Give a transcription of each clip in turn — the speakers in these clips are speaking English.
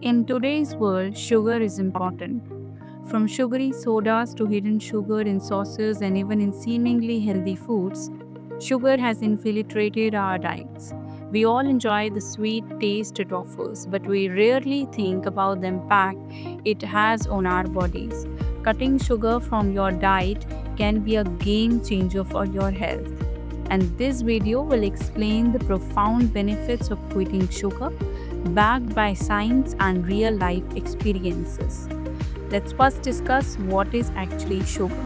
In today's world, sugar is important. From sugary sodas to hidden sugar in sauces and even in seemingly healthy foods, sugar has infiltrated our diets. We all enjoy the sweet taste it offers, but we rarely think about the impact it has on our bodies. Cutting sugar from your diet can be a game changer for your health. And this video will explain the profound benefits of quitting sugar, backed by science and real life experiences. Let's first discuss what is actually sugar.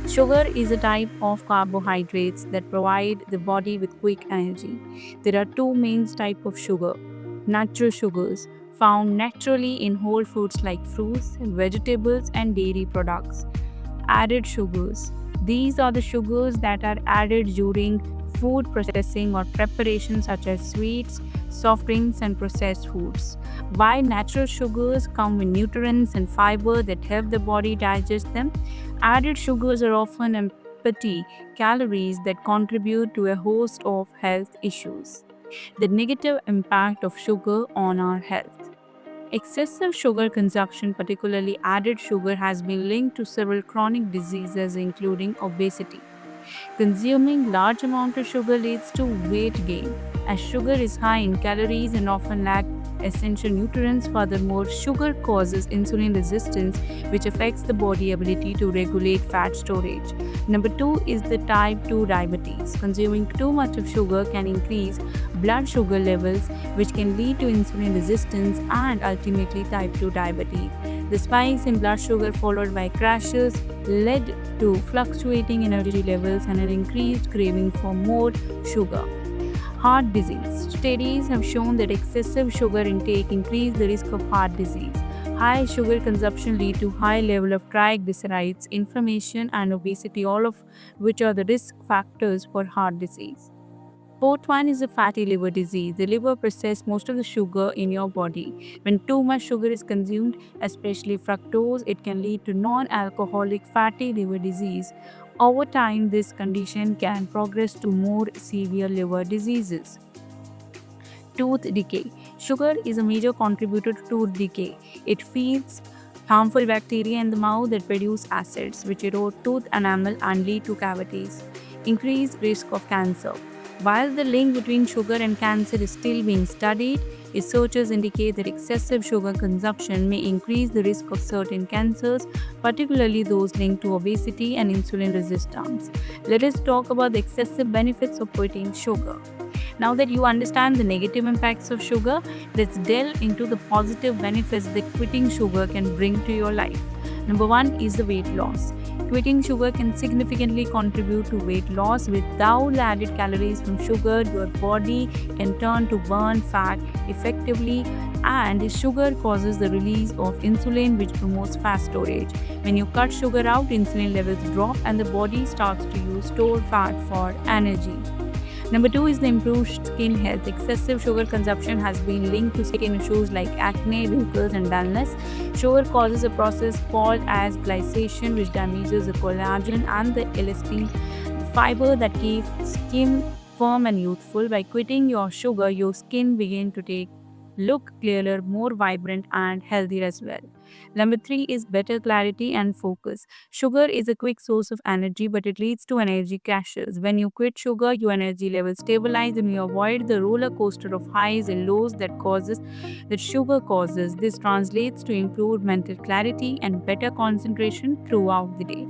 Sugar is a type of carbohydrates that provide the body with quick energy. There are two main types of sugar: natural sugars, found naturally in whole foods like fruits, vegetables, and dairy products. Added sugars. These are the sugars that are added during food processing or preparation, such as sweets, soft drinks, and processed foods. While natural sugars come with nutrients and fiber that help the body digest them, added sugars are often empty calories that contribute to a host of health issues. The negative impact of sugar on our health. Excessive sugar consumption, particularly added sugar, has been linked to several chronic diseases, including obesity. Consuming large amount of sugar leads to weight gain, as sugar is high in calories and often lacks essential nutrients. Furthermore, sugar causes insulin resistance, which affects the body ability to regulate fat storage. Number 2 is the type 2 diabetes. Consuming too much of sugar can increase blood sugar levels, which can lead to insulin resistance and ultimately type 2 diabetes. The spikes in blood sugar followed by crashes led to fluctuating energy levels and an increased craving for more sugar. Heart disease. Studies have shown that excessive sugar intake increase the risk of heart disease. High sugar consumption lead to high level of triglycerides, inflammation, and obesity, all of which are the risk factors for heart disease. Fourth one is a fatty liver disease. The liver processes most of the sugar in your body. When too much sugar is consumed, especially fructose, it can lead to non-alcoholic fatty liver disease. Over time, this condition can progress to more severe liver diseases. Tooth decay. Sugar is a major contributor to tooth decay. It feeds harmful bacteria in the mouth that produce acids, which erode tooth enamel and lead to cavities. Increased risk of cancer. While the link between sugar and cancer is still being studied, researchers indicate that excessive sugar consumption may increase the risk of certain cancers, particularly those linked to obesity and insulin resistance. Let us talk about the excessive benefits of quitting sugar. Now that you understand the negative impacts of sugar, let's delve into the positive benefits that quitting sugar can bring to your life. Number 1 is the weight loss. Quitting sugar can significantly contribute to weight loss. Without the added calories from sugar, your body can turn to burn fat effectively, and sugar causes the release of insulin, which promotes fat storage. When you cut sugar out, insulin levels drop and the body starts to use stored fat for energy. Number 2 is the improved skin health. Excessive sugar consumption has been linked to skin issues like acne, wrinkles, and dullness. Sugar causes a process called as glycation, which damages the collagen and the elastin, the fiber that keeps skin firm and youthful. By quitting your sugar, your skin begins to take look clearer, more vibrant, and healthier as well. Number 3 is better clarity and focus. Sugar is a quick source of energy, but it leads to energy crashes. When you quit sugar, your energy levels stabilize and you avoid the roller coaster of highs and lows that sugar causes. This translates to improved mental clarity and better concentration throughout the day.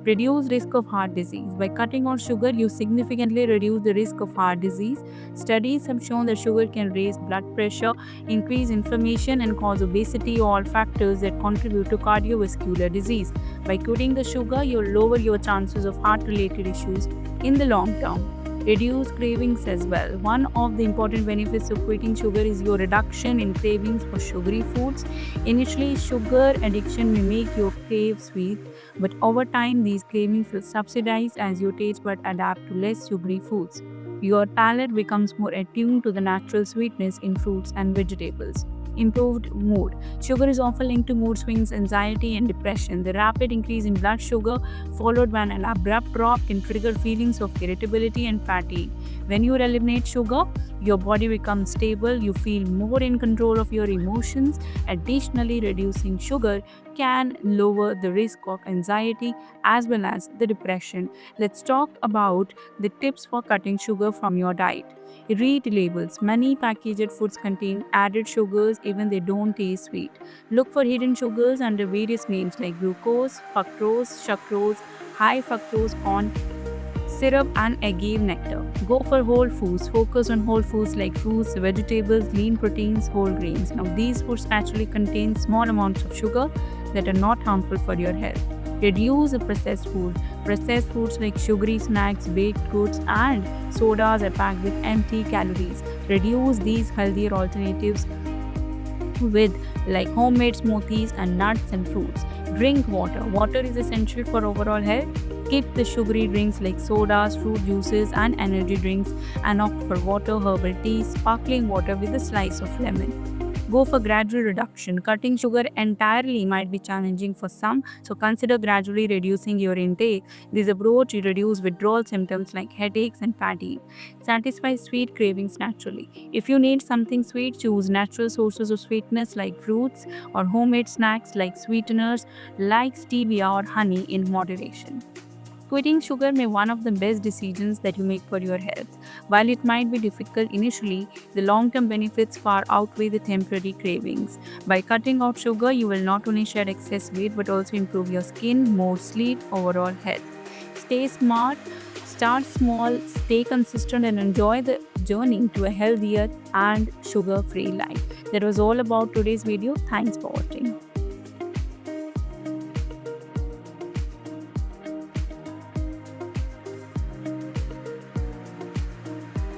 Reduce risk of heart disease. By cutting out sugar, you significantly reduce the risk of heart disease. Studies have shown that sugar can raise blood pressure, increase inflammation, and cause obesity, all factors that contribute to cardiovascular disease. By quitting the sugar, you lower your chances of heart related issues in the long term. Reduce cravings as well. One of the important benefits of quitting sugar is your reduction in cravings for sugary foods. Initially, sugar addiction may make you crave sweet, but over time, these cravings will subside as your taste buds adapt to less sugary foods. Your palate becomes more attuned to the natural sweetness in fruits and vegetables. Improved mood. Sugar is often linked to mood swings, anxiety, and depression. The rapid increase in blood sugar, followed by an abrupt drop, can trigger feelings of irritability and fatigue. When you eliminate sugar, your body becomes stable, you feel more in control of your emotions. Additionally, reducing sugar can lower the risk of anxiety as well as the depression. Let's talk about the tips for cutting sugar from your diet. Read labels. Many packaged foods contain added sugars even they don't taste sweet. Look for hidden sugars under various names like glucose, fructose, sucrose, high fructose corn syrup, and agave nectar. Go for whole foods. Focus on whole foods like fruits, vegetables, lean proteins, whole grains. Now, these foods actually contain small amounts of sugar that are not harmful for your health. Reduce the processed food. Processed foods like sugary snacks, baked goods, and sodas are packed with empty calories. Reduce these healthier alternatives with like homemade smoothies and nuts and fruits. Drink water. Water is essential for overall health. Skip the sugary drinks like sodas, fruit juices, and energy drinks and opt for water, herbal tea, sparkling water with a slice of lemon. Go for gradual reduction. Cutting sugar entirely might be challenging for some, so consider gradually reducing your intake. This approach will reduce withdrawal symptoms like headaches and fatigue. Satisfy sweet cravings naturally. If you need something sweet, choose natural sources of sweetness like fruits or homemade snacks like sweeteners like stevia or honey in moderation. Quitting sugar may be one of the best decisions that you make for your health. While it might be difficult initially, the long-term benefits far outweigh the temporary cravings. By cutting out sugar, you will not only shed excess weight but also improve your skin, mood, sleep, overall health. Stay smart, start small, stay consistent, and enjoy the journey to a healthier and sugar-free life. That was all about today's video. Thanks for watching.